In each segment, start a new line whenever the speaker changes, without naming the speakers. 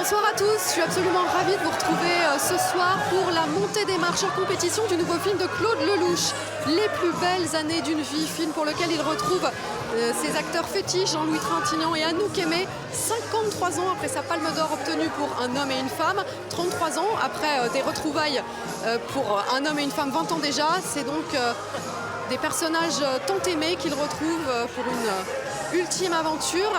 Bonsoir à tous, je suis absolument ravie de vous retrouver ce soir pour la montée des marches en compétition du nouveau film de Claude Lelouch, Les plus belles années d'une vie, film pour lequel il retrouve ses acteurs fétiches Jean-Louis Trintignant et Anouk Aimée, 53 ans après sa palme d'or obtenue pour Un homme et une femme, 33 ans après des retrouvailles pour Un homme et une femme 20 ans déjà. C'est donc des personnages tant aimés qu'il retrouve pour une ultime aventure.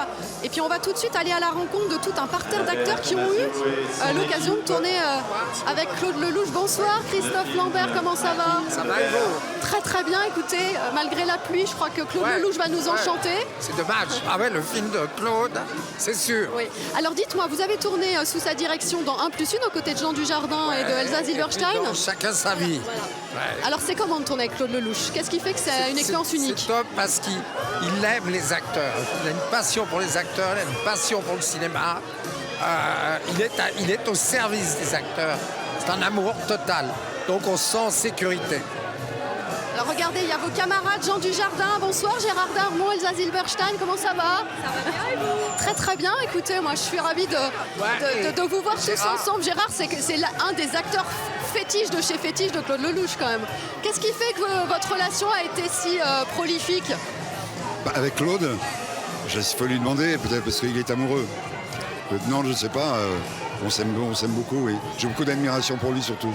Et puis on va tout de suite aller à la rencontre de tout un parterre d'acteurs qui ont eu l'occasion de tourner avec Claude Lelouch. Bonsoir Christophe Lambert, comment ça va?
Ça va et vous?
Très très bien, écoutez, malgré la pluie, je crois que Claude Lelouch va nous enchanter.
C'est dommage. Ah ouais, le film de Claude, c'est sûr.
Oui. Alors dites-moi, vous avez tourné sous sa direction dans 1+1 aux côtés de Jean Dujardin et de Elsa Zilberstein.
Chacun sa vie.
Voilà. Ouais. Alors c'est comment de tourner avec Claude Lelouch? Qu'est-ce qui fait que c'est une expérience unique?
C'est top parce qu'il aime les acteurs. Il a une passion pour les acteurs, il a une passion pour le cinéma. Il est au service des acteurs. C'est un amour total. Donc on se sent en sécurité.
Alors regardez, il y a vos camarades Jean Dujardin. Bonsoir Gérard Darmon, Elsa Zilberstein, comment ça va?
Ça va bien et vous?
Très très bien, écoutez, moi je suis ravie de vous voir tous ensemble. Gérard, c'est un des acteurs fétiches de chez Fétiche de Claude Lelouch quand même. Qu'est-ce qui fait que votre relation a été si prolifique?
Avec Claude, il faut lui demander, peut-être parce qu'il est amoureux. Non, je ne sais pas, on s'aime beaucoup, oui. J'ai beaucoup d'admiration pour lui surtout.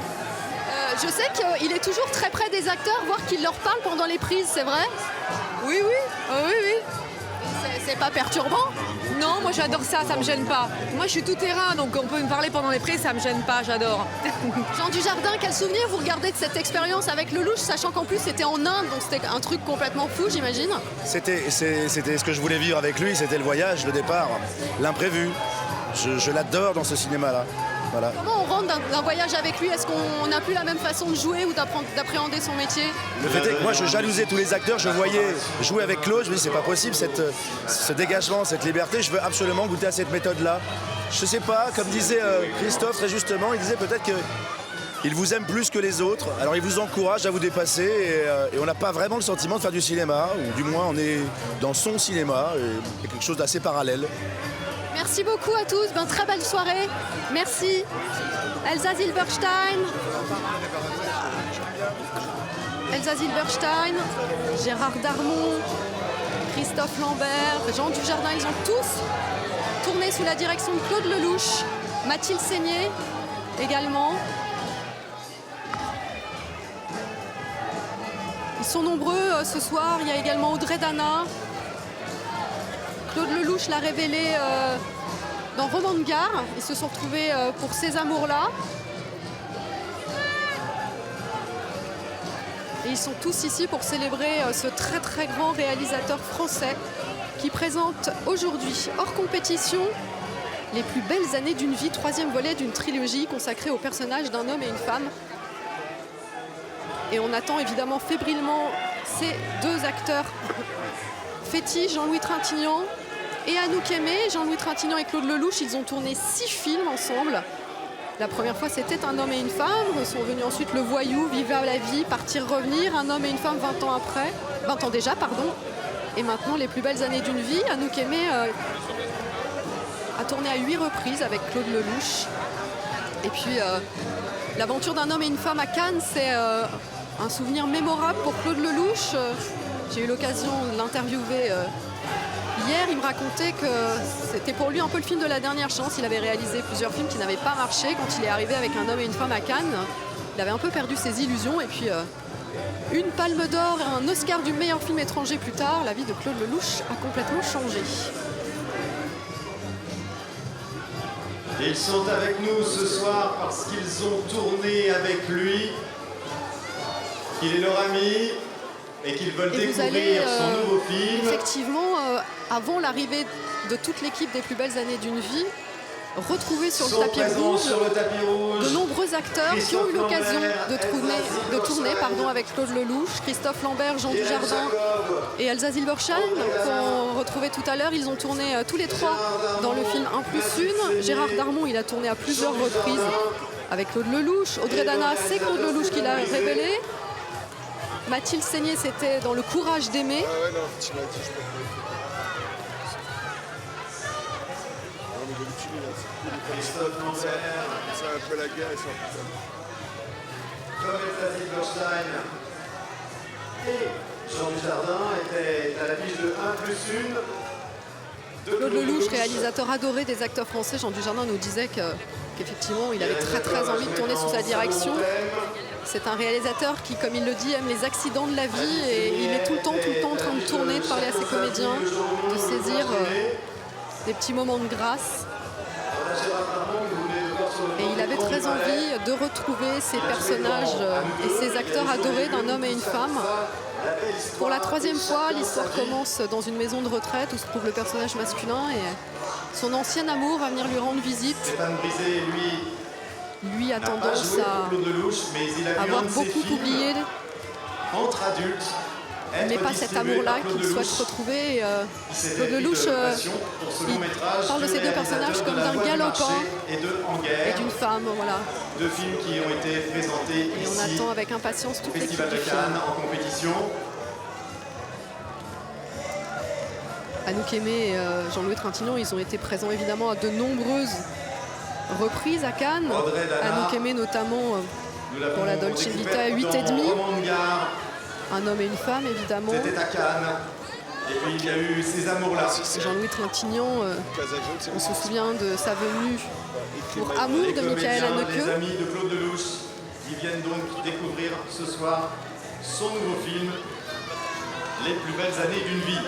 Je sais qu'il est toujours très près des acteurs, voire qu'il leur parle pendant les prises, c'est vrai?
Oui, oui. Oui, oui.
C'est pas perturbant?
Non, moi j'adore ça, ça me gêne pas. Moi je suis tout terrain, donc on peut me parler pendant les prises, ça me gêne pas, j'adore.
Jean Dujardin, quel souvenir vous regardez de cette expérience avec Lelouch, sachant qu'en plus c'était en Inde, donc c'était un truc complètement fou, j'imagine?
C'était ce que je voulais vivre avec lui, c'était le voyage, le départ, l'imprévu. Je l'adore dans ce cinéma-là. Voilà.
Comment on rentre d'un voyage avec lui? Est-ce qu'on n'a plus la même façon de jouer ou d'appréhender son métier?
Le fait est que moi je jalousais tous les acteurs, je voyais jouer avec Claude, je me dis c'est pas possible ce dégagement, cette liberté, je veux absolument goûter à cette méthode-là. Je sais pas, comme disait Christophe très justement, il disait peut-être qu'il vous aime plus que les autres, alors il vous encourage à vous dépasser et on n'a pas vraiment le sentiment de faire du cinéma, ou du moins on est dans son cinéma, et quelque chose d'assez parallèle.
Merci beaucoup à tous, très belle soirée. Merci. Elsa Zilberstein. Elsa Zilberstein, Gérard Darmon, Christophe Lambert, Jean Dujardin, ils ont tous tourné sous la direction de Claude Lelouch. Mathilde Seigné également. Ils sont nombreux ce soir, il y a également Audrey Dana. Claude Lelouch l'a révélé dans Roman de gare. Ils se sont retrouvés pour ces amours-là. Et ils sont tous ici pour célébrer ce très très grand réalisateur français qui présente aujourd'hui, hors compétition, Les plus belles années d'une vie, 3e volet d'une trilogie consacrée au personnage d'un homme et une femme. Et on attend évidemment fébrilement ces deux acteurs fétiches, Jean-Louis Trintignant et Anouk Aimée. Jean-Louis Trintignant et Claude Lelouch, ils ont tourné 6 films ensemble. La première fois, c'était Un homme et une femme. Sont venus ensuite Le Voyou, Vivre la vie, Partir, revenir. Un homme et une femme 20 ans après. 20 ans déjà, pardon. Et maintenant, Les plus belles années d'une vie. Anouk Aimée a tourné à 8 reprises avec Claude Lelouch. Et puis, l'aventure d'un homme et une femme à Cannes, c'est un souvenir mémorable pour Claude Lelouch. J'ai eu l'occasion de l'interviewer hier. Il me racontait que c'était pour lui un peu le film de la dernière chance. Il avait réalisé plusieurs films qui n'avaient pas marché. Quand il est arrivé avec Un homme et une femme à Cannes, il avait un peu perdu ses illusions. Et puis une palme d'or et un Oscar du meilleur film étranger plus tard, la vie de Claude Lelouch a complètement changé.
Ils sont avec nous ce soir parce qu'ils ont tourné avec lui, qu'il est leur ami et qu'ils veulent découvrir son nouveau film.
Effectivement, avant l'arrivée de toute l'équipe des plus belles années d'une vie, retrouver sur le tapis rouge de nombreux acteurs qui ont eu l'occasion de tourner avec Claude Lelouch, Christophe Lambert, Jean Dujardin et Elsa Zilberstein, qu'on retrouvait tout à l'heure. Ils ont tourné tous les trois dans le film 1+1. Gérard Darmon, il a tourné à plusieurs reprises avec Claude Lelouch. Audrey Dana, c'est Claude Lelouch qui l'a révélé. Mathilde Seigné, c'était dans Le courage d'aimer.
Christophe Lambert,
C'est un peu la guerre.
comme Elsa Zilberstein et Jean Dujardin étaient à l'affiche de 1+1. de
Claude Lelouch, réalisateur adoré des acteurs français, Jean Dujardin nous disait qu'effectivement il avait très envie de tourner sous sa direction. C'est un réalisateur qui, comme il le dit, aime les accidents de la vie et il est tout le temps en train de tourner, de parler à ses comédiens, de saisir des petits moments de grâce. Et il avait très envie de retrouver ces personnages et ces acteurs adorés d'un homme et une femme. Pour la 3e fois, l'histoire commence dans une maison de retraite où se trouve le personnage masculin et son ancien amour va venir lui rendre visite.
Stéphane Brisé,
Lui a
n'a pas
tendance
joué
à
pour Claude Lelouch, mais il a vu
avoir
un de ses
beaucoup
films
oublié,
entre adultes.
mais pas cet amour-là qu'il souhaite retrouver. Claude Lelouch il parle de ces deux personnages comme d'un galopin et d'une femme, voilà.
Deux films qui ont été présentés
Et on
ici
attend avec impatience
au
toute l'équipe
Festival
du
de
film.
Cannes en compétition.
Anouk Aimée et Jean-Louis Trintignant, ils ont été présents évidemment à de nombreuses reprises à Cannes.
Audrey Dana,
Anouk Aimée notamment
nous l'avons
pour la Dolce Vita
découverte
8,5.
dans Roman de Gare.
Un homme et une femme évidemment.
C'était à Cannes. Et puis il y a eu ces amours-là.
Jean-Louis Trintignant, on se souvient de sa venue pour Amour
Les
de Michael
comédiens,
Haneke.
les amis de Claude Lelouch, qui viennent donc découvrir ce soir son nouveau film, Les plus belles années d'une vie.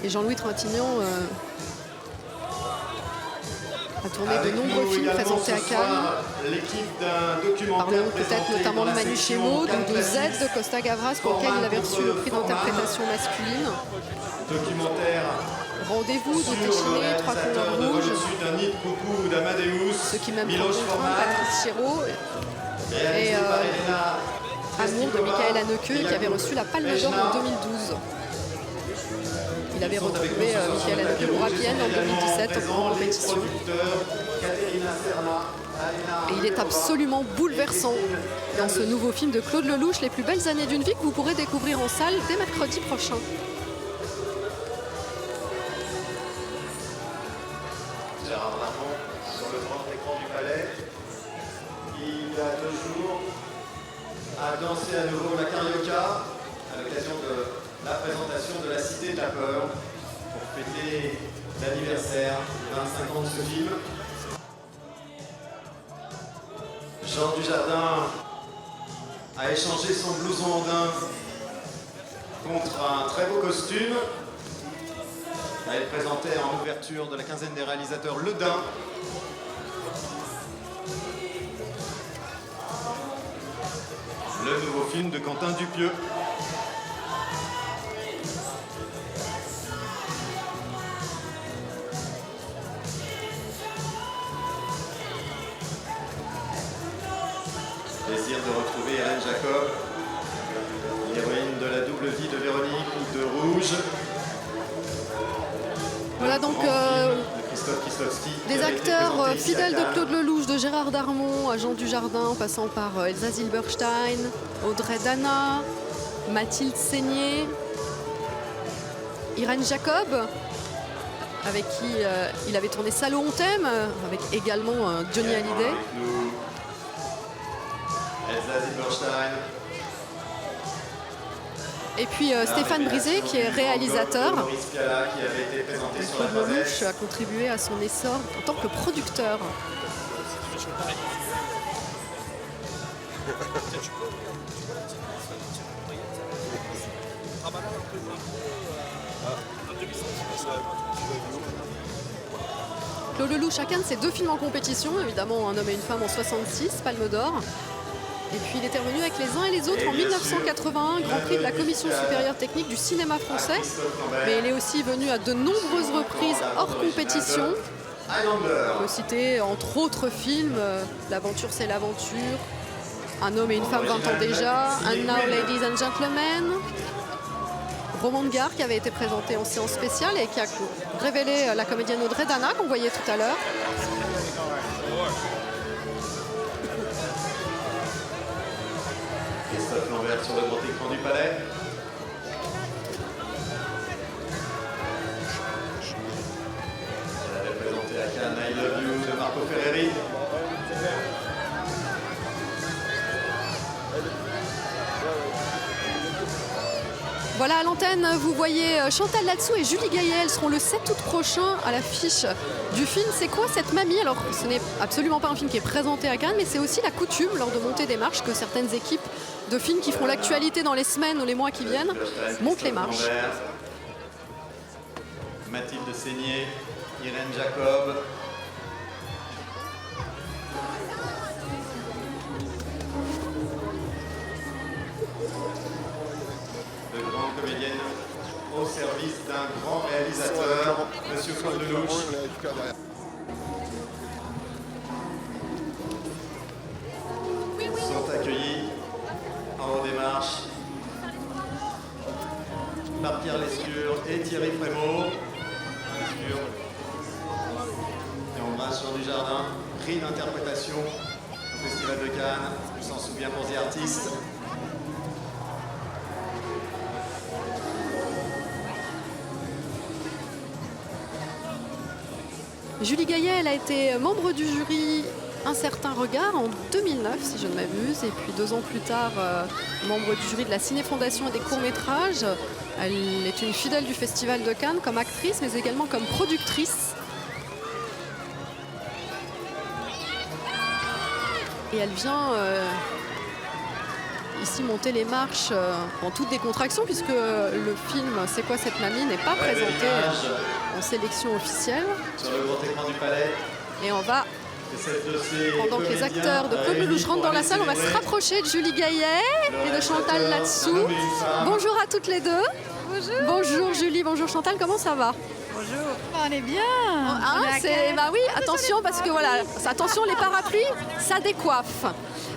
Et Jean-Louis Trintignant a tourné
Avec
de nombreux
nous
films
également
présentés à
ce
Cannes.
soir, l'équipe d'un documentaire
Parlons peut-être
présenté
notamment
dans
de
la
Manu
section
Chemo,
Cannes
de Z
Classics.
de Costa Gavras, pour lequel il avait reçu le prix d'interprétation masculine.
Documentaire
Rendez-vous de
sur le
Téchiné, Trois
réalisateur
couleurs
de Vol
rouges,
au-dessus d'un nid de coucou d'Amadeus,
ce qui m'aime
Miloš
pour
Forman,
Patrice Chéreau,
réalisé
et,
par Elena
Amour de Michael Haneke, qui avait reçu la Palme d'Or en 2012. Il avait retrouvé Michael Haneke pour Appienne en 2017 en compétition. Et il est absolument bouleversant dans ce nouveau film de Claude Lelouch, Les plus belles années d'une vie, que vous pourrez découvrir en salle dès mercredi prochain.
Gérard Darmon sur le grand écran du Palais. Il y a 2 jours a dansé à nouveau la carioca à l'occasion de la présentation de La Cité de la Peur pour fêter l'anniversaire 25 ans de ce film. Jean Dujardin a échangé son blouson andin contre un très beau costume. Elle présentait en ouverture de la quinzaine des réalisateurs Le Dain. Le nouveau film de Quentin Dupieux. Plaisir de retrouver Hélène Jacob, l'héroïne de La double vie de Véronique ou de Rouge.
Voilà donc des acteurs fidèles de Claude Lelouch, de Gérard Darmon à Jean Dujardin, en passant par Elsa Zilberstein, Audrey Dana, Mathilde Seigné, Irène Jacob, avec qui il avait tourné Salaud on t'aime, avec également Johnny Hallyday.
Elsa Zilberstein.
Et puis Stéphane Brisé, qui est réalisateur.
Maurice Pialat, qui avait été présenté sur la
Claude Lelouch
Pavette.
a contribué à son essor en tant que producteur. Claude Lelouch, chacun de ces 2 films en compétition, évidemment Un homme et une femme en 66, Palme d'Or. Et puis il était revenu avec les uns et les autres en 1981, Grand Prix de la Commission supérieure technique du cinéma français. Mais il est aussi venu à de nombreuses reprises hors compétition. On peut citer entre autres films L'aventure c'est l'aventure, Un homme et une femme 20 ans déjà, And Now Ladies and Gentlemen, Roman de Gare qui avait été présenté en séance spéciale et qui a révélé la comédienne Audrey Dana qu'on voyait tout à l'heure.
Christophe Lambert sur le grand écran du Palais. Elle avait présenté à Cannes I Love You de Marco Ferreri.
Voilà, à l'antenne, vous voyez Chantal Latsou et Julie Gaillet. Elles seront le 7 août prochain à l'affiche du film C'est quoi cette mamie? Alors, ce n'est absolument pas un film qui est présenté à Cannes, mais c'est aussi la coutume lors de montée des marches que certaines équipes de films qui feront l'actualité dans les semaines ou les mois qui viennent montent les marches.
Mathilde Seigné, Irène Jacob. De grandes comédiennes au service d'un grand réalisateur, Monsieur Claude Lelouch. Sont accueillis en haut des marches par Pierre Lescure et Thierry Frémaux. Lescure et Embrasse Jean Dujardin, prix d'interprétation au Festival de Cannes, on s'en souvient pour The Artist.
Julie Gaillet, elle a été membre du jury Un certain regard en 2009, si je ne m'abuse, et puis 2 ans plus tard, membre du jury de la Ciné-Fondation et des courts-métrages. Elle est une fidèle du Festival de Cannes comme actrice, mais également comme productrice. Et elle vient ici monter les marches en toute décontraction, puisque le film C'est quoi cette mamie n'est pas présenté en sélection officielle.
Sur le grand écran du Palais.
Et on va, pendant que les acteurs de Claude Lelouch rentrent dans la salle, on va se rapprocher de Julie Gaillet et de Chantal Latsou. Bonjour à toutes les deux.
Bonjour.
Bonjour Julie, bonjour Chantal, comment ça va?
Bonjour. On est bien.
Hein, bah oui, attention parce que voilà, attention les parapluies, ça décoiffe.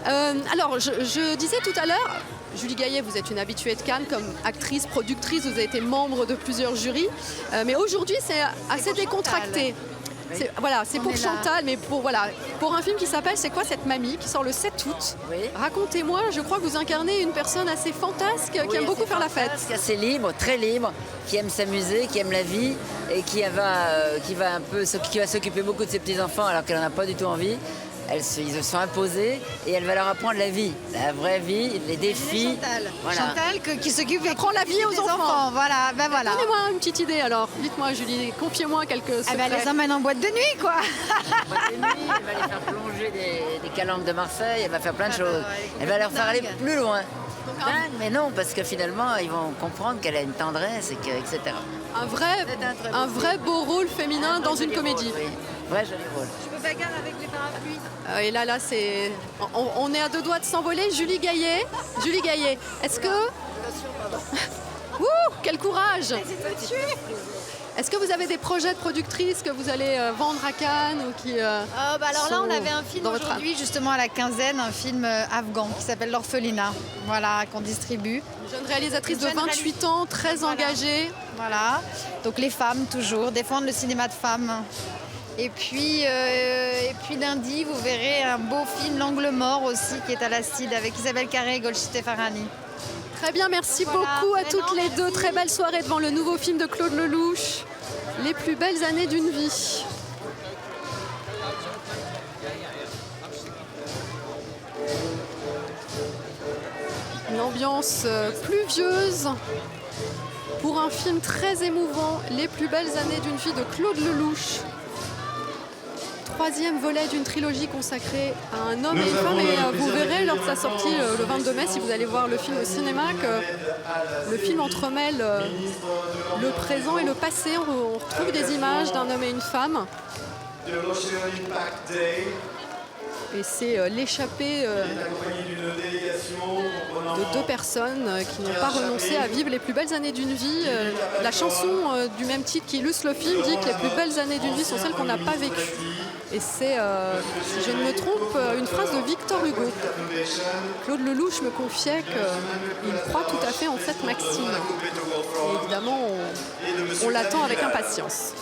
Alors, je disais tout à l'heure, Julie Gaillet, vous êtes une habituée de Cannes comme actrice, productrice, vous avez été membre de plusieurs jurys, mais aujourd'hui c'est assez décontracté. Voilà, c'est pour Chantal, mais pour un film qui s'appelle C'est quoi cette mamie, qui sort le 7 août.
Oui.
Racontez-moi, je crois que vous incarnez une personne assez fantasque, qui aime beaucoup faire la fête.
Assez libre, très libre, qui aime s'amuser, qui aime la vie et qui va s'occuper beaucoup de ses petits-enfants alors qu'elle n'en a pas du tout envie. Ils se sont imposés et elle va leur apprendre la vie, la vraie vie, les défis.
Chantal,
Voilà.
Chantal qui s'occupe et
Prends la vie aux enfants.
Voilà, ben voilà.
Donnez-moi une petite idée alors. Dites-moi Julie, confiez-moi quelques secrets.
Elle les emmène en boîte de nuit, quoi.
Boîte de nuit, elle va les faire plonger des calanques de Marseille, elle va faire plein de choses. Elle va leur faire aller plus loin. Dingue, mais non, parce que finalement, ils vont comprendre qu'elle a une tendresse, etc.
Un vrai beau rôle féminin dans une comédie.
Oui, vrai joli rôle.
Je me bagarre avec les parapluies.
Et là, c'est... On est à 2 doigts de s'envoler. Julie Gaillet, est-ce que... Ouh, quel courage! Est-ce que vous avez des projets de productrice que vous allez vendre à Cannes ou qui
Alors là, on avait un film aujourd'hui, justement à la quinzaine, un film afghan qui s'appelle L'Orphelinat, voilà, qu'on distribue.
Une jeune réalisatrice de 28 ans, très engagée.
Voilà, donc les femmes toujours, défendre le cinéma de femmes. Et puis lundi, vous verrez un beau film, L'Angle mort aussi, qui est à la CID avec Isabelle Carré et Golshifteh Farhani.
Très bien, merci beaucoup à toutes les deux. Très belle soirée devant le nouveau film de Claude Lelouch, Les plus belles années d'une vie. Une ambiance pluvieuse pour un film très émouvant, Les plus belles années d'une vie de Claude Lelouch. 3e volet d'une trilogie consacrée à un homme et une femme. Et vous verrez lors de sa sortie le 22 mai, si vous allez voir le film au cinéma, que le film entremêle le présent et le passé. On retrouve des images d'un homme et une femme. Et c'est l'échappée de 2 personnes qui n'ont pas renoncé à vivre les plus belles années d'une vie. La chanson du même titre qui illustre le film dit que les plus belles années d'une vie sont celles qu'on n'a pas vécues. Et c'est, si je ne me trompe, une phrase de Victor Hugo. Claude Lelouch me confiait qu'il croit tout à fait en cette maxime. Et évidemment, on l'attend avec impatience.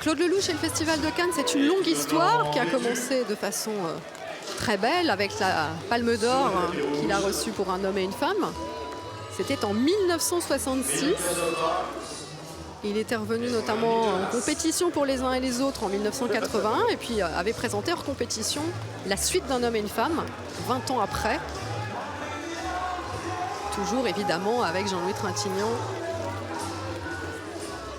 Claude Lelouch et le Festival de Cannes, c'est une longue histoire qui a commencé de façon très belle avec la Palme d'Or qu'il a reçue pour Un homme et une femme. C'était en 1966. Il était revenu notamment en compétition pour Les uns et les autres en 1981 et puis avait présenté hors compétition la suite d'Un homme et une femme 20 ans après. Toujours évidemment avec Jean-Louis Trintignant.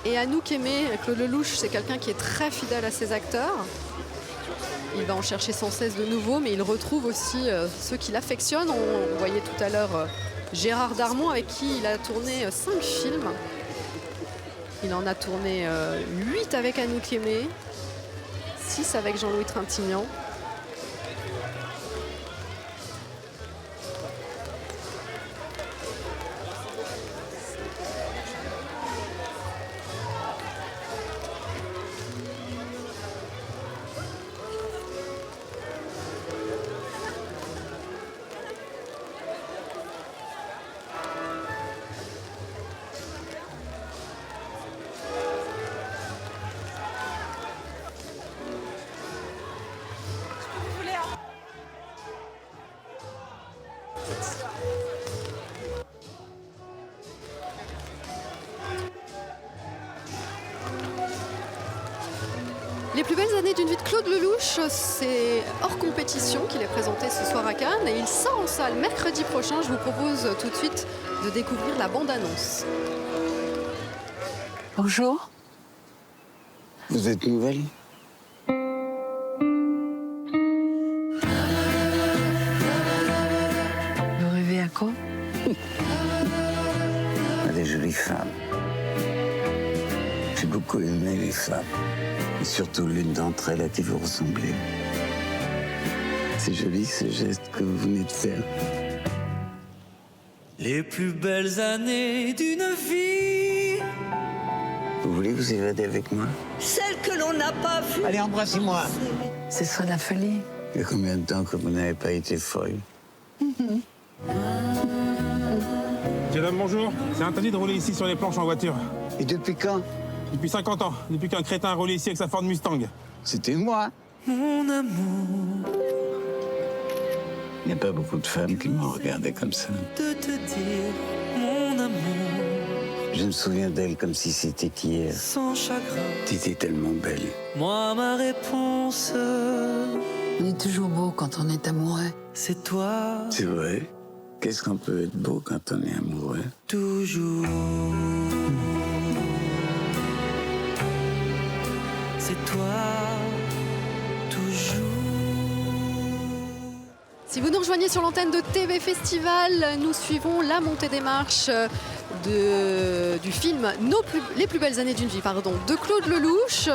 Et Anouk Aimée, Claude Lelouch, c'est quelqu'un qui est très fidèle à ses acteurs. Il va en chercher sans cesse de nouveaux, mais il retrouve aussi ceux qui l'affectionnent. On voyait tout à l'heure Gérard Darmon, avec qui il a tourné 5 films. Il en a tourné 8 avec Anouk Aimée, 6 avec Jean-Louis Trintignant. Les plus belles années d'une vie de Claude Lelouch, c'est hors compétition qu'il est présenté ce soir à Cannes et il sort en salle mercredi prochain. Je vous propose tout de suite de découvrir la bande-annonce.
Bonjour. Vous êtes nouvelle? Vous rêvez à quoi? À des jolies femmes. J'ai beaucoup aimé les femmes. Et surtout l'une d'entre elles à qui vous ressemblez. C'est joli ce geste que vous venez de faire.
Les plus belles années d'une vie.
Vous voulez vous évader avec moi?
Celles que l'on n'a pas vues.
Allez, embrassez-moi. Ce sera la folie. Il y a combien de temps que vous n'avez pas été folle?
Madame, bonjour. C'est interdit de rouler ici sur les planches en voiture.
Et depuis quand?
Depuis 50 ans. Depuis qu'un crétin a roulé ici avec sa Ford Mustang.
C'était moi.
Mon amour.
Il n'y a pas beaucoup de femmes qui m'ont regardé comme ça.
De te dire, mon amour.
Je me souviens d'elle comme si c'était hier.
Sans chagrin.
T'étais tellement belle.
Moi, ma réponse.
On est toujours beau quand on est amoureux.
C'est toi.
C'est vrai. Qu'est-ce qu'on peut être beau quand on est amoureux?
Toujours. C'est toi, toujours.
Si vous nous rejoignez sur l'antenne de TV Festival, nous suivons la montée des marches du film Les plus belles années d'une vie, de Claude Lelouch.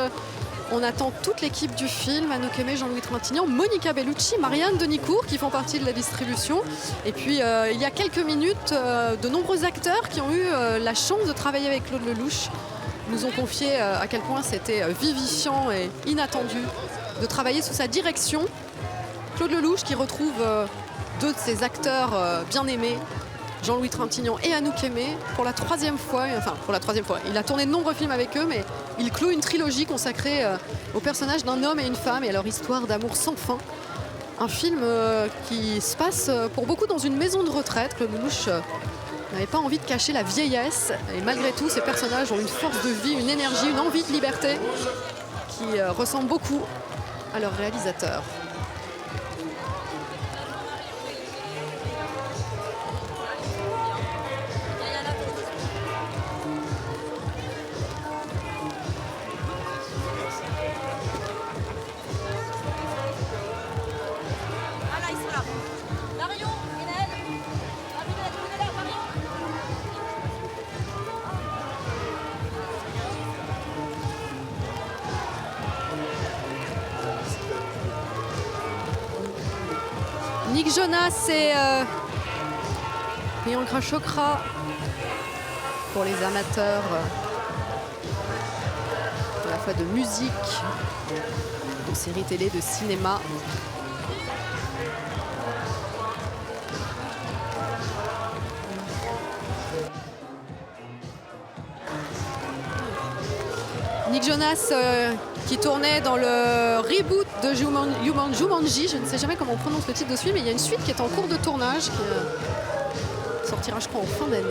On attend toute l'équipe du film, Anouk Aimée, Jean-Louis Trintignant, Monica Bellucci, Marianne Denicourt qui font partie de la distribution. Et puis il y a quelques minutes, de nombreux acteurs qui ont eu la chance de travailler avec Claude Lelouch nous ont confié à quel point c'était vivifiant et inattendu de travailler sous sa direction. Claude Lelouch qui retrouve deux de ses acteurs bien aimés, Jean-Louis Trintignant et Anouk Aimée, pour la troisième fois. Il a tourné de nombreux films avec eux, mais il clôt une trilogie consacrée aux personnages d'un homme et une femme et à leur histoire d'amour sans fin. Un film qui se passe pour beaucoup dans une maison de retraite. Claude Lelouch n'avait pas envie de cacher la vieillesse. Et malgré tout, ces personnages ont une force de vie, une énergie, une envie de liberté qui ressemble beaucoup à leur réalisateur. Nick Jonas et Priyanka Chopra pour les amateurs à la fois de musique, de séries télé, de cinéma. Nick Jonas qui tournait dans le reboot de Jumanji. Je ne sais jamais comment on prononce le titre de ce film, mais il y a une suite qui est en cours de tournage qui sortira, je crois, en fin d'année.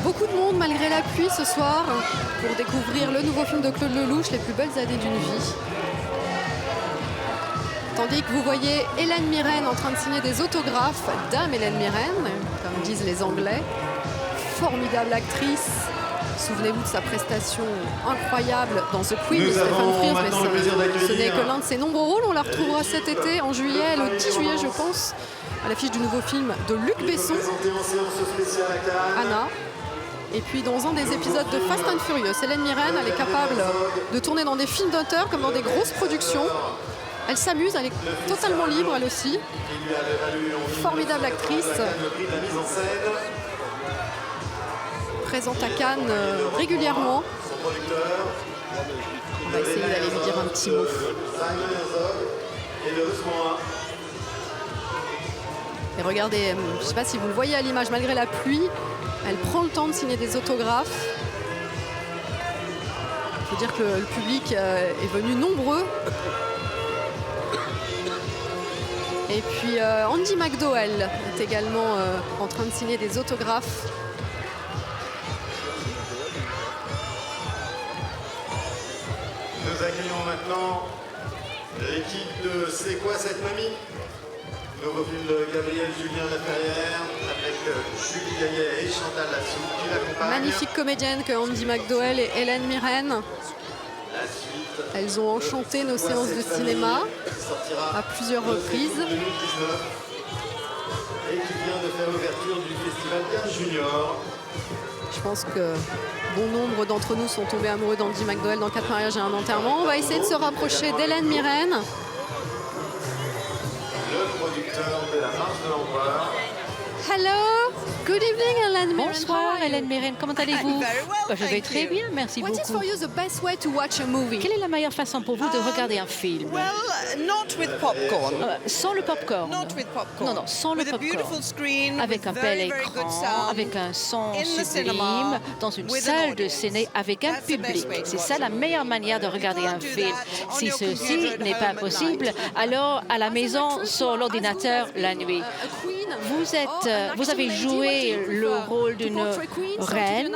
Beaucoup de monde malgré la pluie ce soir pour découvrir le nouveau film de Claude Lelouch, Les plus belles années d'une vie. Tandis que vous voyez Hélène Mirren en train de signer des autographes. Dame Hélène Mirren, comme disent les Anglais. Formidable actrice. Souvenez-vous de sa prestation incroyable dans The Queen de Stephen Frears, mais ce n'est que l'un de ses nombreux rôles. On la retrouvera cet été, en juillet, le 10 juillet je pense, à l'affiche du nouveau film de Luc Besson, Anna. Et puis dans un des épisodes de Fast and Furious, Hélène Mirren, elle est capable de tourner dans des films d'auteur comme dans des grosses productions. Elle s'amuse, elle est totalement libre elle aussi. Formidable actrice. Présente à Cannes régulièrement. On va essayer d'aller lui dire un petit mot. Et regardez, je ne sais pas si vous le voyez à l'image, malgré la pluie, elle prend le temps de signer des autographes. Il faut dire que le public est venu nombreux. Et puis Andie MacDowell est également en train de signer des autographes.
Nous accueillons maintenant l'équipe de C'est quoi cette mamie? Nouveau film de Gabriel Julien Laferrière avec Julie Gaillet et Chantal Latsou qui l'accompagnent.
Magnifique comédienne que Andie MacDowell et Hélène Mirren. Elles ont enchanté nos séances de cinéma à plusieurs reprises.
Et qui vient de faire l'ouverture du festival Cannes Junior.
Je pense que bon nombre d'entre nous sont tombés amoureux d'Andie MacDowell dans 4 mariages et un enterrement. On va essayer de se rapprocher d'Hélène Mirren.
Le producteur de la marche de l'empereur.
Hello, good evening Hélène Mirren.
Bonsoir Hélène Mirren, comment allez-vous? Je vais très bien, merci beaucoup.
What is for you the best way to watch a movie?
Quelle est la meilleure façon pour vous de regarder un film?
Not with popcorn.
Sans le popcorn.
Not with popcorn.
Non, sans le popcorn. Avec un bel écran, avec un son sublime, dans une salle de ciné avec un public. C'est ça la meilleure manière de regarder un film. Si ceci n'est pas possible, alors à la maison, sur l'ordinateur, la nuit. Vous avez joué le rôle d'une reine.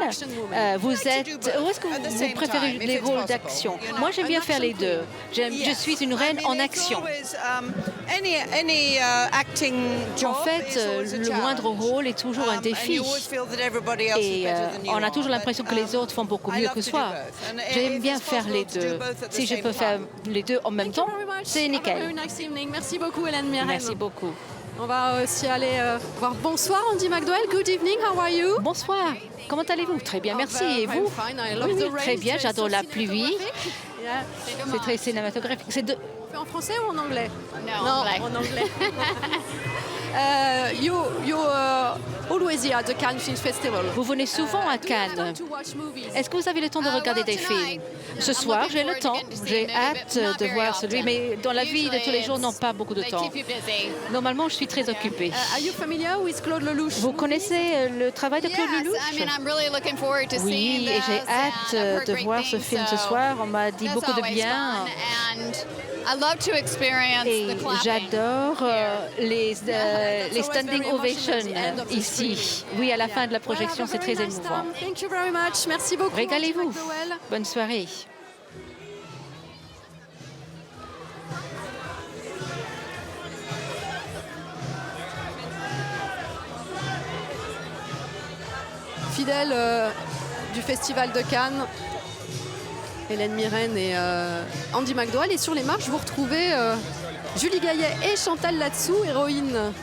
Où est-ce que vous préférez les rôles d'action? Moi, j'aime bien faire les deux. Je suis une reine en action. En fait, le moindre rôle est toujours un défi. Et on a toujours l'impression que les autres font beaucoup mieux que soi. J'aime bien faire les deux. Si je peux faire les deux en même temps, c'est nickel.
Merci beaucoup, Hélène Mirren.
Merci beaucoup.
On va aussi aller voir. Bonsoir, Andie MacDowell. Good evening, how are you?
Bonsoir. Comment allez-vous? Très bien, merci. Et vous? Oui, très bien. J'adore la pluie. C'est très cinématographique. C'est
en français ou en anglais?
Non,
en anglais. You always here at the Cannes Film Festival.
Vous venez souvent à Cannes. Est-ce que vous avez le temps de regarder des films? Ce soir, j'ai le temps. J'ai hâte de voir celui, mais dans la vie de tous les jours, non pas beaucoup de temps. Normalement, je suis très occupée. Vous connaissez le travail de Claude Lelouch? Oui, et j'ai hâte de voir ce film ce soir. On m'a dit beaucoup de bien. Et j'adore les standing ovations ici. Oui, à la fin de la projection, c'est très émouvant.
Merci beaucoup.
Régalez-vous. Bonne soirée.
fidèles du Festival de Cannes, Hélène Mirren et Andie MacDowell. Et sur les marches, vous retrouvez Julie Gaillet et Chantal Latsou, héroïne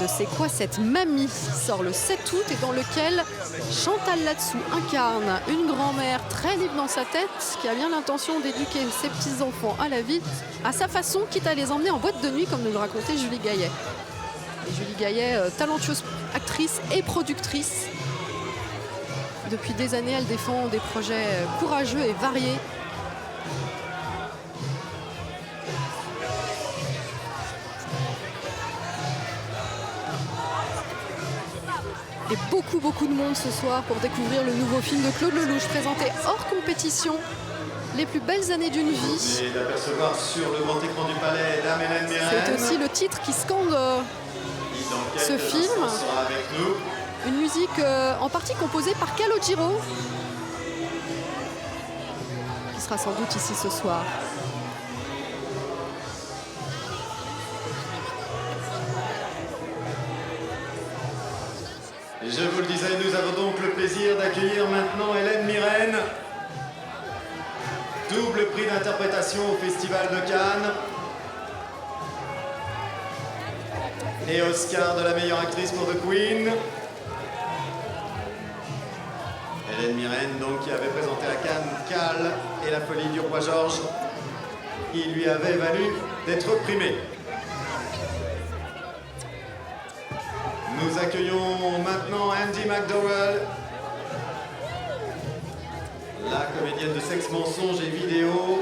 de C'est quoi cette mamie, qui sort le 7 août et dans lequel Chantal Latsou incarne une grand-mère très libre dans sa tête qui a bien l'intention d'éduquer ses petits-enfants à la vie, à sa façon, quitte à les emmener en boîte de nuit, comme nous le racontait Julie Gaillet. Et Julie Gaillet, talentueuse actrice et productrice. Depuis des années, elle défend des projets courageux et variés. Et beaucoup de monde ce soir pour découvrir le nouveau film de Claude Lelouch, présenté hors compétition, Les plus belles années d'une vie.
Et d'apercevoir sur le grand écran du palais Dame Hélène Mirren.
C'est aussi le titre qui scande ce film.
Sera avec nous.
Une musique en partie composée par Calogero, qui sera sans doute ici ce soir.
Et je vous le disais, nous avons donc le plaisir d'accueillir maintenant Hélène Mirren. Double prix d'interprétation au Festival de Cannes. Et Oscar de la meilleure actrice pour The Queen. Hélène Mirren, donc, qui avait présenté à Cannes Cal et la folie du roi George, qui lui avait valu d'être primée. Nous accueillons maintenant Andie MacDowell, la comédienne de Sexe, mensonge et vidéo.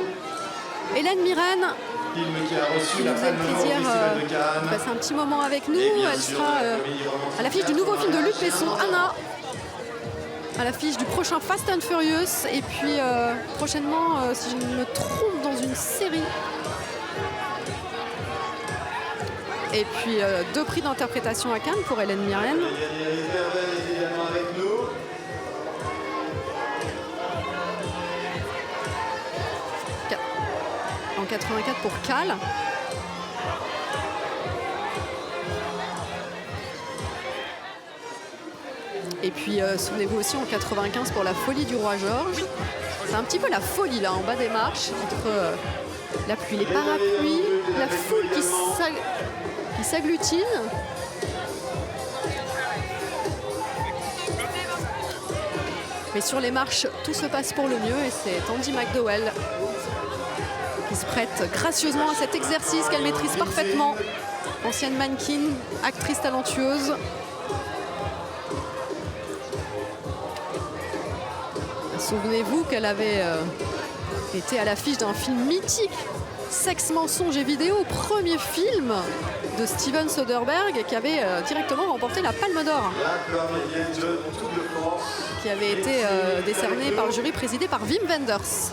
Hélène Mirren,
Film qui a reçu
qui
la
nous fait
Palme
le
d'Or au
plaisir
Festival de
de
Cannes.
passer un petit moment avec nous.
Et bien
Elle
sûr,
sera
de la comédie romantique
à l'affiche du nouveau film de Luc Besson, Anna, à l'affiche du prochain Fast and Furious, et puis prochainement, si je ne me trompe, dans une série. Et puis 2 prix d'interprétation à Cannes pour Hélène Mirren.
Évidemment avec nous.
En 84 pour Cal. Et puis souvenez-vous aussi en 95 pour La folie du roi George. C'est un petit peu la folie là en bas des marches, entre la pluie, les parapluies, la foule qui s'agglutine. Mais sur les marches, tout se passe pour le mieux et c'est Andie MacDowell qui se prête gracieusement à cet exercice qu'elle maîtrise parfaitement. Ancienne mannequin, actrice talentueuse. Souvenez-vous qu'elle avait été à l'affiche d'un film mythique, Sexe, mensonge et vidéo, premier film de Steven Soderbergh qui avait directement remporté la Palme d'Or, qui avait été décerné par le jury présidé par Wim Wenders.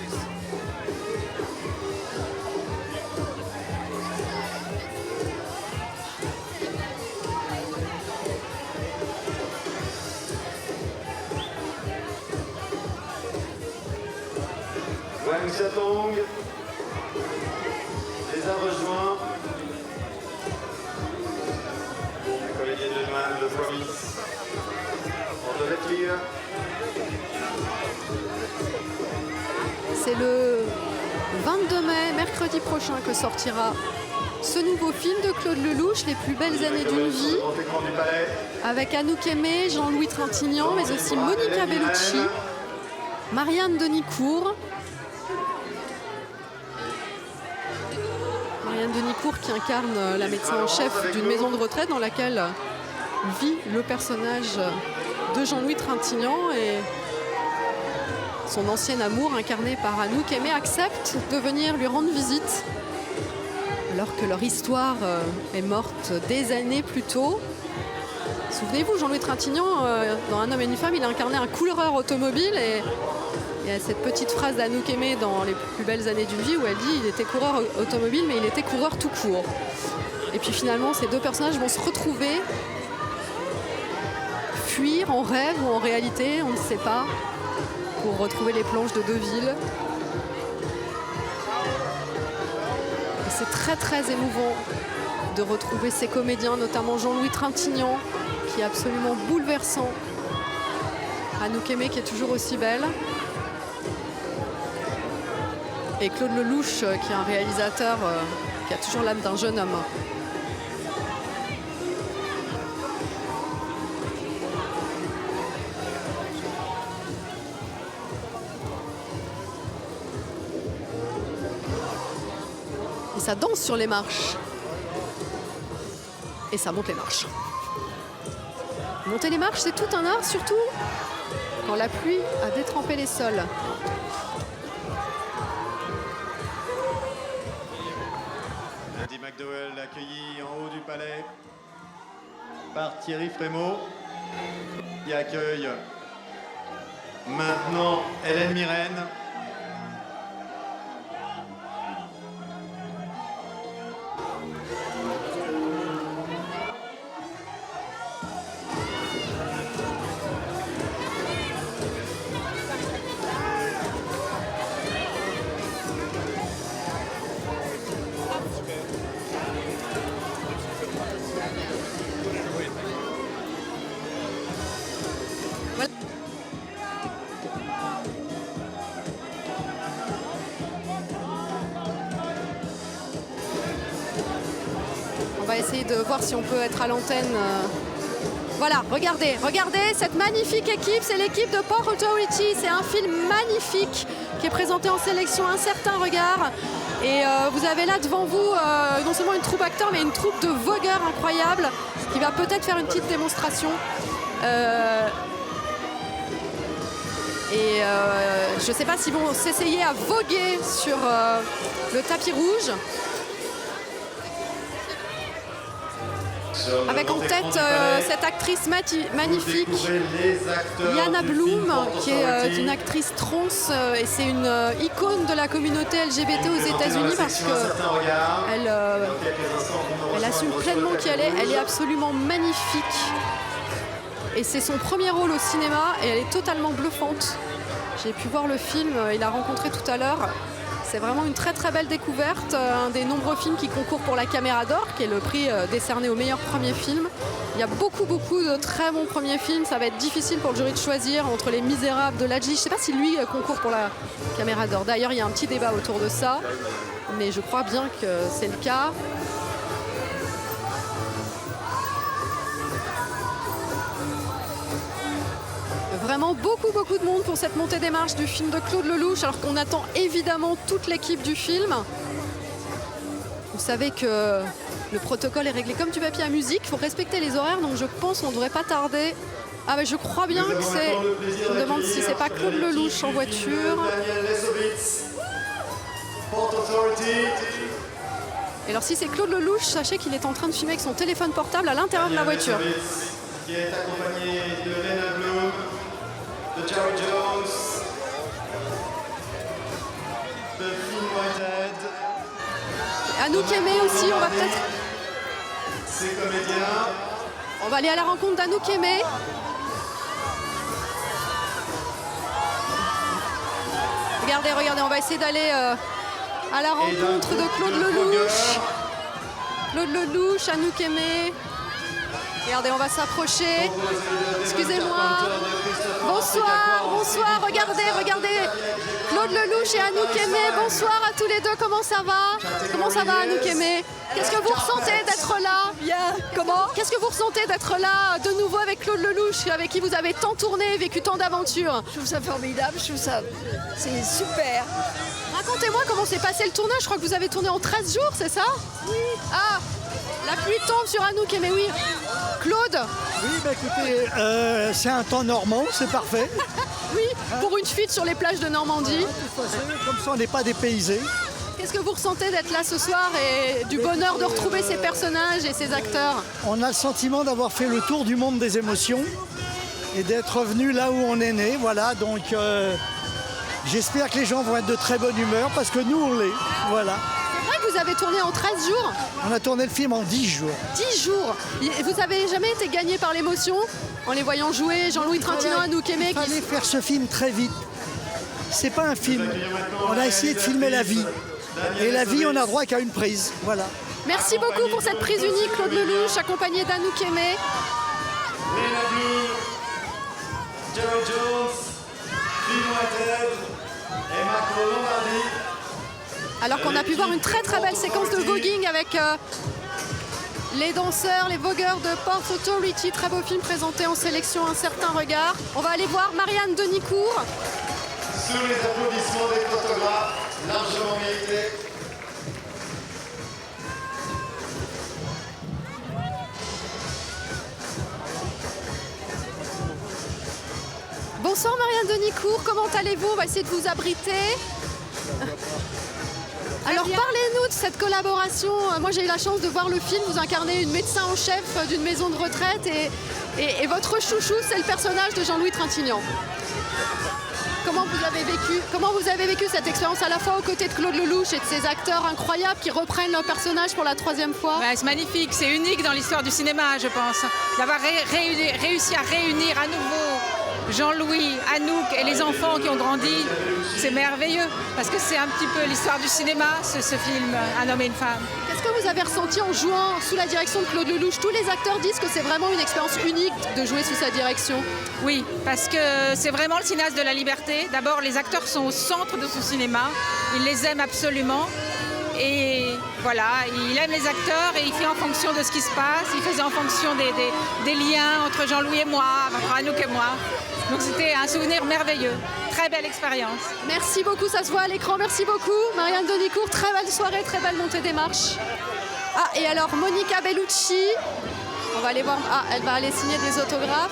Wang Xiaotong les a rejoints. La comédienne de Man, The Promise. On devait lire.
C'est le 22 mai, mercredi prochain, que sortira ce nouveau film de Claude Lelouch, Les plus belles années d'une vie, avec Anouk Aimée, Jean-Louis Trintignant, mais aussi Monica Bellucci, Marianne Denicourt. Marianne Denicourt qui incarne la médecin en chef d'une maison de retraite dans laquelle vit le personnage de Jean-Louis Trintignant, et son ancien amour, incarné par Anouk Aimée, accepte de venir lui rendre visite alors que leur histoire est morte des années plus tôt. Souvenez-vous, Jean-Louis Trintignant, dans Un homme et une femme, il a incarné un couleur automobile, et il y a cette petite phrase d'Anouk Aimée dans Les plus belles années d'une vie où elle dit il était coureur automobile mais il était coureur tout court. Et puis finalement, ces deux personnages vont se retrouver, fuir en rêve ou en réalité, on ne sait pas, pour retrouver les planches de Deville. Et c'est très très émouvant de retrouver ces comédiens, notamment Jean-Louis Trintignant, qui est absolument bouleversant Anouk Aimée qui est toujours aussi belle. Et Claude Lelouch qui est un réalisateur qui a toujours l'âme d'un jeune homme. Et ça danse sur les marches. Et ça monte les marches. Monter les marches, c'est tout un art, surtout quand la pluie a détrempé les sols.
Andy McDowell accueilli en haut du palais par Thierry Frémaux qui accueille maintenant Hélène Mirren.
On va essayer de voir si on peut être à l'antenne. Voilà, regardez cette magnifique équipe, c'est l'équipe de Port Authority. C'est un film magnifique qui est présenté en sélection Un certain regard. Et vous avez là devant vous non seulement une troupe acteur, mais une troupe de vogueurs incroyables qui va peut-être faire une petite démonstration. Je ne sais pas s'ils vont s'essayer à voguer sur le tapis rouge. Avec en tête cette actrice magnifique, Liana Bloom, qui est une actrice trans et c'est une icône de la communauté LGBT aux États-Unis parce qu'elle assume pleinement qui elle est. Elle est absolument magnifique. Et c'est son premier rôle au cinéma et elle est totalement bluffante. J'ai pu voir le film et la rencontrer tout à l'heure. C'est vraiment une très très belle découverte, un des nombreux films qui concourent pour la Caméra d'Or, qui est le prix décerné au meilleur premier film. Il y a beaucoup de très bons premiers films, ça va être difficile pour le jury de choisir entre Les Misérables de Ladji. Je ne sais pas si lui concourt pour la Caméra d'Or. D'ailleurs, il y a un petit débat autour de ça, mais je crois bien que c'est le cas. Vraiment beaucoup de monde pour cette montée des marches du film de Claude Lelouch, alors qu'on attend évidemment toute l'équipe du film. Vous savez que le protocole est réglé comme du papier à musique, il faut respecter les horaires, donc je pense qu'on ne devrait pas tarder. Ah mais je crois bien que c'est... Je me demande si c'est pas Claude Lelouch en voiture. Et alors si c'est Claude Lelouch, sachez qu'il est en train de filmer avec son téléphone portable à l'intérieur de la voiture.
Qui est accompagné de Lena Bloom, de Jerry Jones, de Finn Whitehead.
Anouk Aimée aussi, on va peut-être...
Ses comédiens.
On va aller à la rencontre d'Anouk Aimée. Regardez, on va essayer d'aller à la rencontre de Claude Lelouch. Claude Lelouch, Anouk Aimée. Regardez, on va s'approcher. Excusez-moi. Bonsoir, regardez. Claude Lelouch et Anouk Aimée, bonsoir à tous les deux, comment ça va Anouk Aimée? Qu'est-ce que vous ressentez d'être là?
Bien, comment?
Qu'est-ce que vous ressentez d'être là de nouveau avec Claude Lelouch, avec qui vous avez tant tourné, vécu tant d'aventures?
Je trouve ça formidable, je trouve ça... C'est super.
Racontez-moi comment s'est passé le tournage, je crois que vous avez tourné en 13 jours, c'est ça?
Oui.
Ah, la pluie tombe sur Anouk Aimée, oui. Claude?
Oui, bah écoutez, c'est un temps normand, c'est parfait.
Oui, pour une fuite sur les plages de Normandie.
Comme ça, on n'est pas dépaysés.
Qu'est-ce que vous ressentez d'être là ce soir et du bonheur de retrouver ces personnages et ces acteurs?
On a le sentiment d'avoir fait le tour du monde des émotions et d'être revenu là où on est né. Voilà, donc j'espère que les gens vont être de très bonne humeur parce que nous, on l'est. Voilà.
C'est vrai que vous avez tourné en 13 jours?
On a tourné le film en 10 jours.
10 jours. Et vous avez jamais été gagné par l'émotion en les voyant jouer, Jean-Louis Trintignant, Anouk Aimée?
Il fallait faire ce film très vite. C'est pas un film. On a essayé de filmer la vie. Et la vie, on a droit qu'à une prise. Voilà.
Merci beaucoup pour cette prise unique, Claude Lelouch, accompagné d'Anouk Aimée.
Lena Bloom, Jerry Lloyd-Jones, Finn Whitehead et Marco Lombardi.
Alors qu'on a pu voir une très très belle séquence de voguing avec les danseurs, les vogueurs de Port Authority. Très beau film présenté en sélection Un certain regard. On va aller voir Marianne Denicourt.
Sous les applaudissements des photographes, largement mérités.
Bonsoir Marianne Denicourt, comment allez-vous? On va essayer de vous abriter. Alors parlez-nous de cette collaboration. Moi j'ai eu la chance de voir le film, vous incarnez une médecin en chef d'une maison de retraite et votre chouchou c'est le personnage de Jean-Louis Trintignant. Comment vous avez vécu cette expérience à la fois aux côtés de Claude Lelouch et de ces acteurs incroyables qui reprennent leur personnage pour la 3e fois?
C'est magnifique, c'est unique dans l'histoire du cinéma je pense. D'avoir réussi à réunir à nouveau Jean-Louis, Anouk et les enfants qui ont grandi, c'est merveilleux parce que c'est un petit peu l'histoire du cinéma, ce film, Un homme et une femme.
Qu'est-ce que vous avez ressenti en jouant sous la direction de Claude Lelouch? Tous les acteurs disent que c'est vraiment une expérience unique de jouer sous sa direction.
Oui, parce que c'est vraiment le cinéaste de la liberté. D'abord, les acteurs sont au centre de son cinéma, il les aime absolument. Et voilà, il aime les acteurs et il fait en fonction de ce qui se passe. Il faisait en fonction des liens entre Jean-Louis et moi, entre Anouk et moi. Donc c'était un souvenir merveilleux. Très belle expérience.
Merci beaucoup, ça se voit à l'écran. Merci beaucoup. Marianne Denicourt, très belle soirée, très belle montée des marches. Ah, et alors Monica Bellucci, on va aller voir. Ah, elle va aller signer des autographes.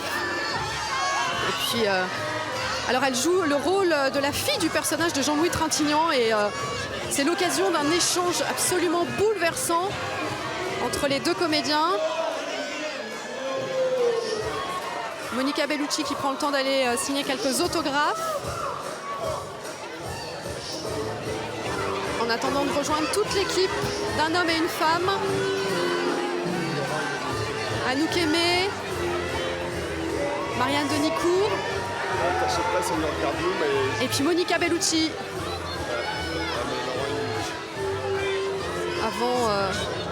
Et puis, alors elle joue le rôle de la fille du personnage de Jean-Louis Trintignant et c'est l'occasion d'un échange absolument bouleversant entre les deux comédiens. Monica Bellucci qui prend le temps d'aller signer quelques autographes. En attendant de rejoindre toute l'équipe d'Un homme et une femme. Anouk Aimée, Marianne Denicourt. Et puis Monica Bellucci. Avant,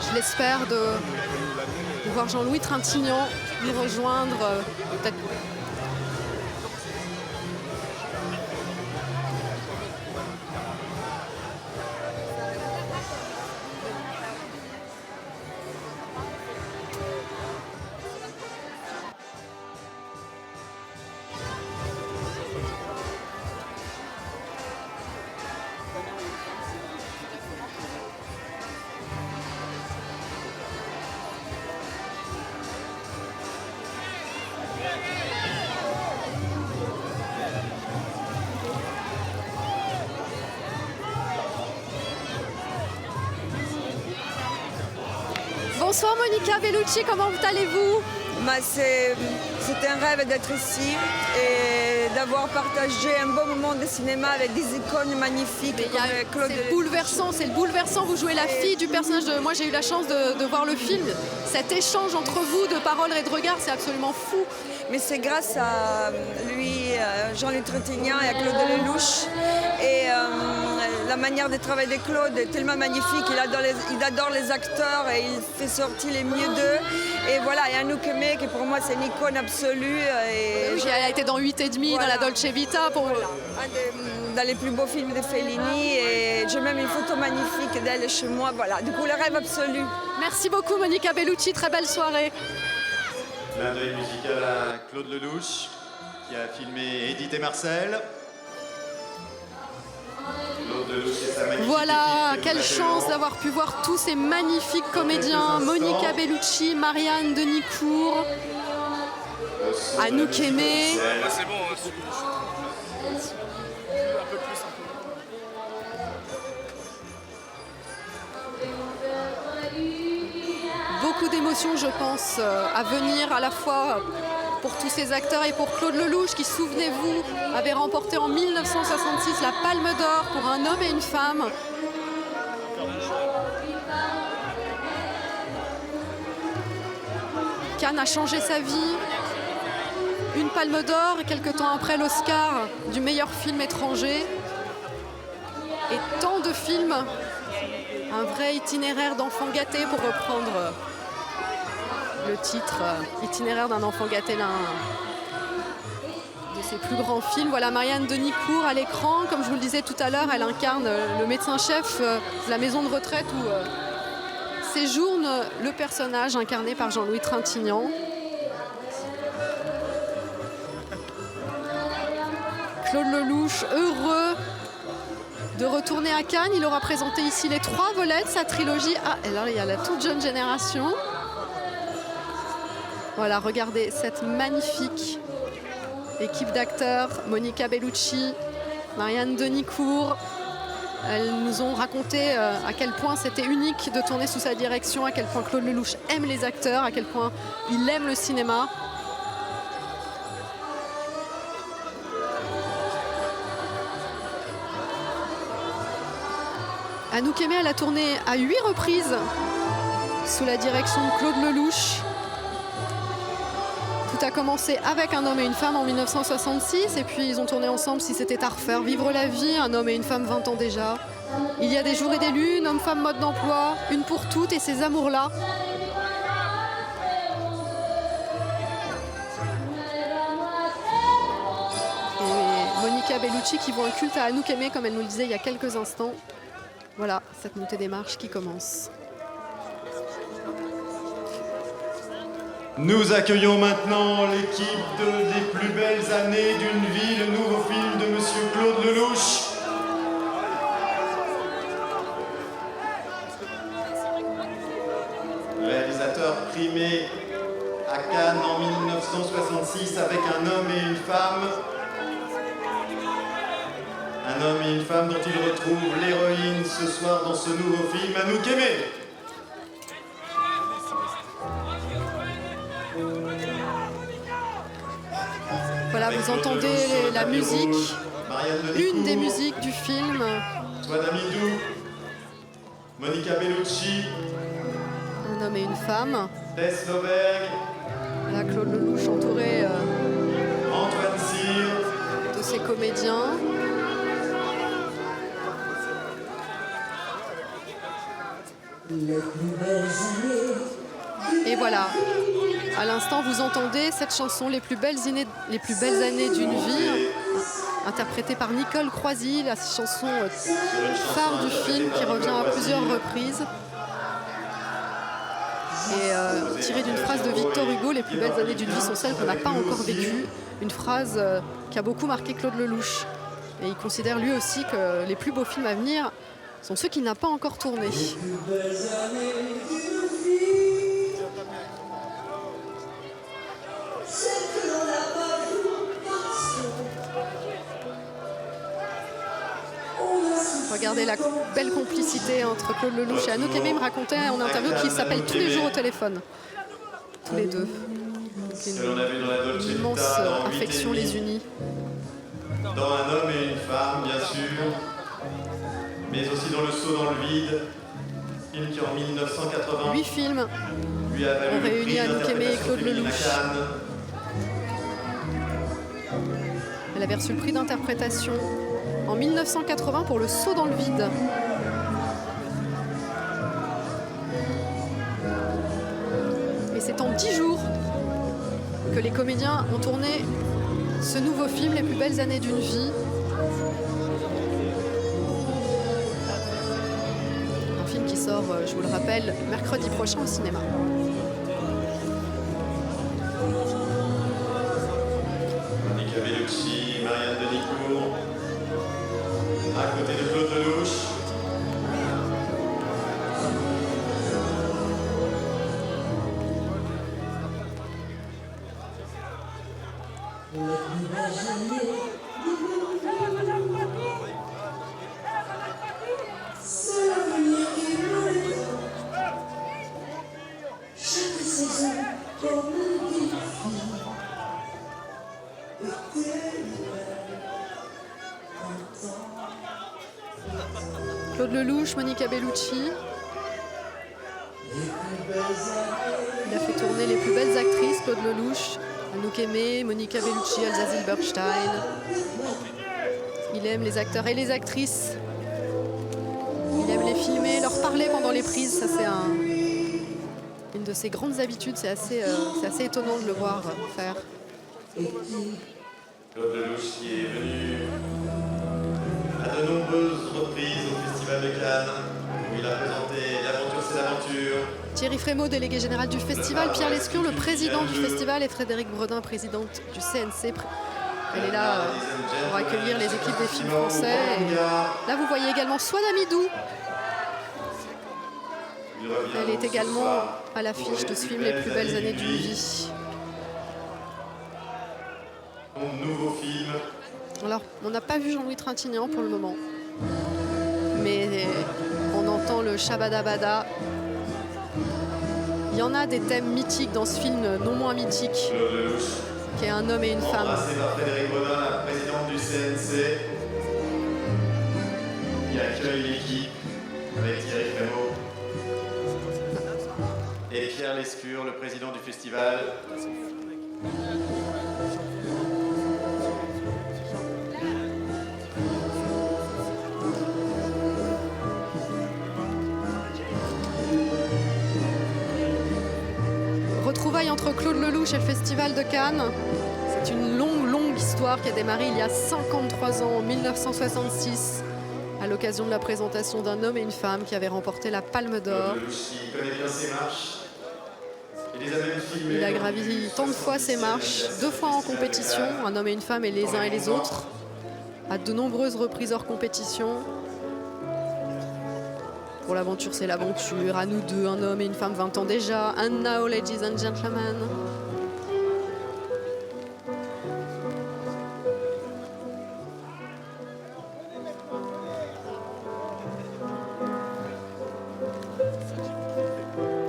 je l'espère, de voir Jean-Louis Trintignant nous rejoindre peut-être. Bonsoir Monica Bellucci, comment allez-vous?
C'est un rêve d'être ici et d'avoir partagé un bon moment de cinéma avec des icônes magnifiques comme Claude.
C'est bouleversant, vous jouez la fille du personnage de... Moi j'ai eu la chance de voir le film. Cet échange entre vous de paroles et de regards, c'est absolument fou.
Mais c'est grâce à lui, Jean-Louis Trintignant et à Claude Lelouch. Et la manière de travailler de Claude est tellement magnifique. Il adore les acteurs et il fait sortir les mieux d'eux. Et voilà, et Anouk Aimée, qui pour moi c'est une icône absolue. Et
elle a été dans 8,5, voilà, dans la Dolce Vita.
Dans les plus beaux films de Fellini. Et j'ai même une photo magnifique d'elle chez moi. Voilà, du coup le rêve absolu.
Merci beaucoup Monica Bellucci, très belle soirée.
Clin d'œil musical à Claude Lelouch, qui a filmé Edith et Marcel. Claude Lelouch et sa magnifique
voilà,
équipe,
quelle chance d'avoir pu voir tous ces magnifiques comédiens. Monica Bellucci, Marianne Denicourt, Anouk Aimée.
C'est bon, un peu plus.
Beaucoup d'émotions, je pense, à venir à la fois pour tous ces acteurs et pour Claude Lelouch qui, souvenez-vous, avait remporté en 1966 la Palme d'Or pour Un homme et une femme. Cannes a changé sa vie. Une Palme d'Or et quelques temps après l'Oscar du meilleur film étranger. Et tant de films, un vrai itinéraire d'enfant gâté pour reprendre le titre Itinéraire d'un enfant gâté de ses plus grands films. Voilà Marianne Denicourt à l'écran. Comme je vous le disais tout à l'heure, elle incarne le médecin-chef de la maison de retraite où séjourne le personnage incarné par Jean-Louis Trintignant. Claude Lelouch, heureux de retourner à Cannes. Il aura présenté ici les 3 volets de sa trilogie. Ah, et là, il y a la toute jeune génération. Voilà, regardez cette magnifique équipe d'acteurs. Monica Bellucci, Marianne Denicourt. Elles nous ont raconté à quel point c'était unique de tourner sous sa direction, à quel point Claude Lelouch aime les acteurs, à quel point il aime le cinéma. Anouk Aimée, elle a tourné à 8 reprises sous la direction de Claude Lelouch. Tout a commencé avec Un homme et une femme en 1966 et puis ils ont tourné ensemble Si c'était à refaire, Vivre la vie, Un homme et une femme 20 ans déjà. Il y a des jours et des lunes, Homme, femme, mode d'emploi, Une pour toutes et Ces amours-là. Et Monica Bellucci qui voit un culte à Anouk Aimée comme elle nous le disait il y a quelques instants. Voilà, cette montée des marches qui commence.
Nous accueillons maintenant l'équipe des plus belles années d'une vie, le nouveau film de Monsieur Claude Lelouch. Réalisateur primé à Cannes en 1966 avec Un homme et une femme. Un homme et une femme dont il retrouve l'héroïne ce soir dans ce nouveau film, Anouk Aimée.
Voilà, vous entendez la musique, une des musiques du film.
Toine Amidou, Monica Bellucci,
Un homme et une femme.
Tess Loberg,
Là, Claude Lelouch entouré
Antoine Cyr
de ses comédiens. Et voilà, à l'instant vous entendez cette chanson Les plus belles années d'une vie, interprétée par Nicole Croisy, la chanson phare du film qui revient à plusieurs reprises. Et tirée d'une phrase de Victor Hugo, les plus belles années d'une vie sont celles qu'on n'a pas encore vécues. Une phrase qui a beaucoup marqué Claude Lelouch. Et il considère lui aussi que les plus beaux films à venir sont ceux qu'il n'a pas encore tournés. Regardez la belle complicité entre Claude Lelouch et Anouk Aimée. Il me racontait en interview qu'ils s'appellent tous les jours au téléphone. Tous les deux. Une immense affection les unit.
dans Un homme et une femme, bien sûr, mais aussi dans Le saut dans le vide, film qui en 1980
8 films
lui a valu
ont réuni Anouk Aimée et Claude Lelouch. Elle avait reçu le prix d'interprétation en 1980 pour Le saut dans le vide. Et c'est en 10 jours que les comédiens ont tourné ce nouveau film, Les plus belles années d'une vie. Un film qui sort, je vous le rappelle, mercredi prochain au cinéma.
Monica Bellucci, Marianne Denicourt, à côté de Claude Lelouch.
Claude Lelouch, Monica Bellucci. Il a fait tourner les plus belles actrices, Claude Lelouch, Anouk Aimée, Monica Bellucci, Elsa Zilberstein. Il aime les acteurs et les actrices. Il aime les filmer, leur parler pendant les prises. Ça, c'est une de ses grandes habitudes. C'est assez étonnant de le voir faire.
Claude Lelouch qui est venu à de nombreuses reprises au Festival de Cannes, où il a présenté L'aventure c'est l'aventure.
Thierry Frémaux, délégué général du festival, Pierre Lescure, le président du festival, et Frédéric Bredin, présidente du CNC. Elle est là pour accueillir les équipes des films français. Et là, vous voyez également Swan Amidou. Elle est également à l'affiche de ce film Les plus belles années d'une vie.
Ton nouveau film.
Alors, on n'a pas vu Jean-Louis Trintignant pour le moment. Mais on entend le Shabadabada. Il y en a des thèmes mythiques dans ce film, non moins mythique, qui est Un homme et une femme.
Embrassé par Frédéric Bredin, la présidente du CNC, qui accueille l'équipe avec Thierry Frémaux. Et Pierre Lescure, le président du festival.
Retrouvailles entre Claude Lelouch et le Festival de Cannes. C'est une longue histoire qui a démarré il y a 53 ans, en 1966, à l'occasion de la présentation d'Un homme et une femme qui avait remporté la Palme d'Or.
Claude Lelouch, il connaît bien ses marches. Il les a même filmées.
Il a gravi tant de fois ses marches, 2 fois en compétition, Un homme et une femme et Les uns et les autres, à de nombreuses reprises hors compétition. Pour l'aventure, c'est l'aventure. À nous deux, Un homme et une femme, 20 ans déjà. And now, ladies and gentlemen.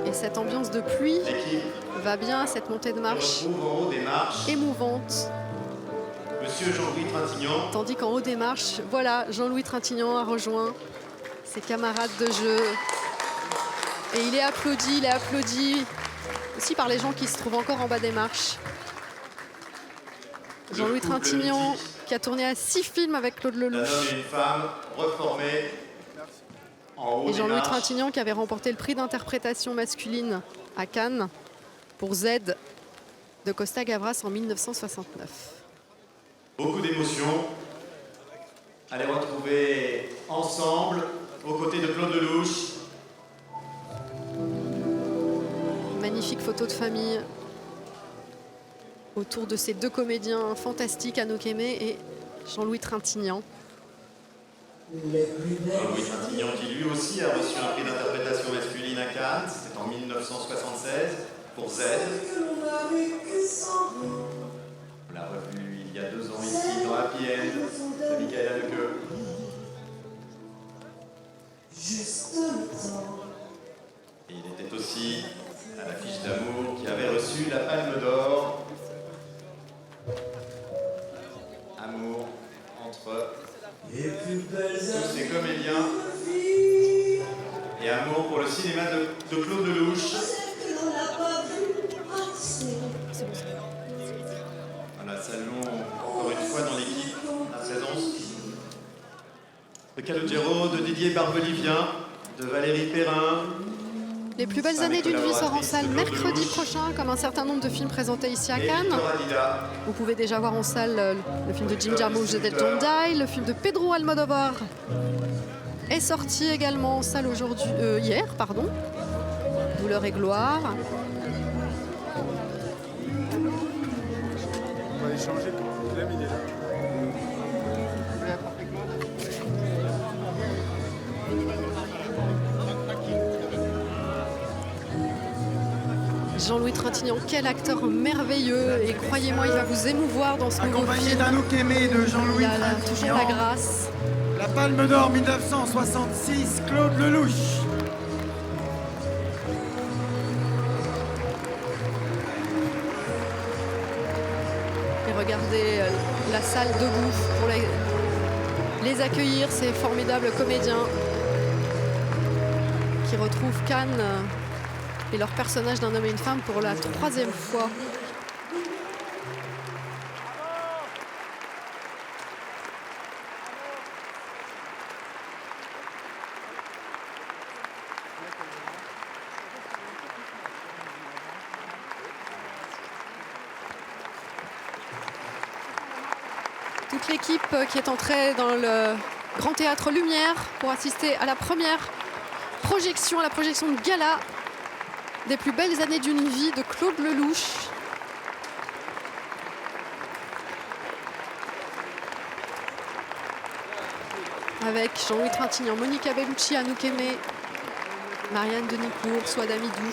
Et cette ambiance de pluie va bien à cette montée de marche émouvante.
Monsieur Jean-Louis Trintignant.
Tandis qu'en haut des marches, voilà, Jean-Louis Trintignant a rejoint ses camarades de jeu. Et il est applaudi aussi par les gens qui se trouvent encore en bas des marches. Jean-Louis Trintignant qui a tourné à 6 films avec Claude Lelouch.
Un homme et une femme reformés en haut
Et
des
Jean-Louis
marches.
Trintignant qui avait remporté le prix d'interprétation masculine à Cannes pour Z de Costa Gavras en 1969.
Beaucoup d'émotions à les retrouver ensemble aux côtés de Claude Lelouch.
Magnifique photo de famille autour de ces 2 comédiens fantastiques, Anouk Aimée et Jean-Louis Trintignant.
Jean-Louis Trintignant qui lui aussi a reçu un prix d'interprétation masculine à Cannes, c'était en 1976 pour Z. On l'a revu il y a 2 ans ici dans Happy End de Michael Haneke. Et il était aussi à l'affiche d'Amour qui avait reçu la Palme d'Or. Amour entre tous ces comédiens et Amour pour le cinéma de Claude Lelouch. Voilà, saluons encore une fois dans l'équipe la présence de Calogero, de Didier Barbelivien, de Valérie Perrin.
Les plus belles années d'une vie sort en salle mercredi prochain, comme un certain nombre de films présentés ici à Cannes. Vous pouvez déjà voir en salle le film de Jim Jarmusch, The Dead Don't Die, le film de Pedro Almodovar est sorti également en salle hier, Douleur et gloire.
On va échanger. Clem, il est là.
Jean-Louis Trintignant, quel acteur merveilleux, et croyez-moi, il va vous émouvoir dans ce nouveau
Accompagné
film.
d'Anouk Aimée de Jean-Louis
Il a toujours
Trintignant.
la grâce.
La Palme d'Or 1966, Claude Lelouch.
Et regardez la salle debout pour les accueillir, ces formidables comédiens qui retrouvent Cannes et leur personnage d'Un homme et une femme pour la 3e fois. Toute l'équipe qui est entrée dans le Grand Théâtre Lumière pour assister à la première projection, à la projection de gala des plus belles années d'une vie de Claude Lelouch. Avec Jean-Louis Trintignant, Monica Bellucci, Anouk Aimée, Marianne Denicourt, Souad Amidou.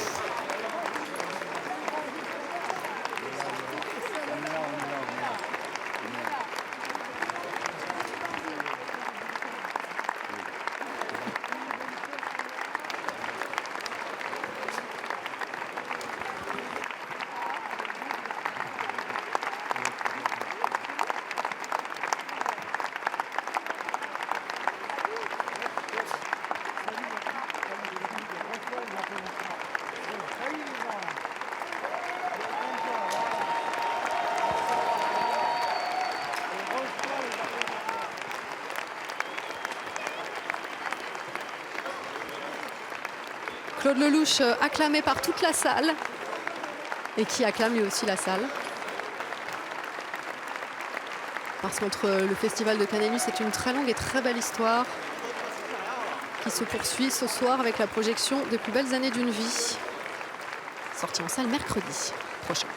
Claude Lelouch acclamé par toute la salle et qui acclame lui aussi la salle. Parce qu'entre le festival de Cannes et lui, c'est une très longue et très belle histoire qui se poursuit ce soir avec la projection des plus belles années d'une vie, sortie en salle mercredi prochain.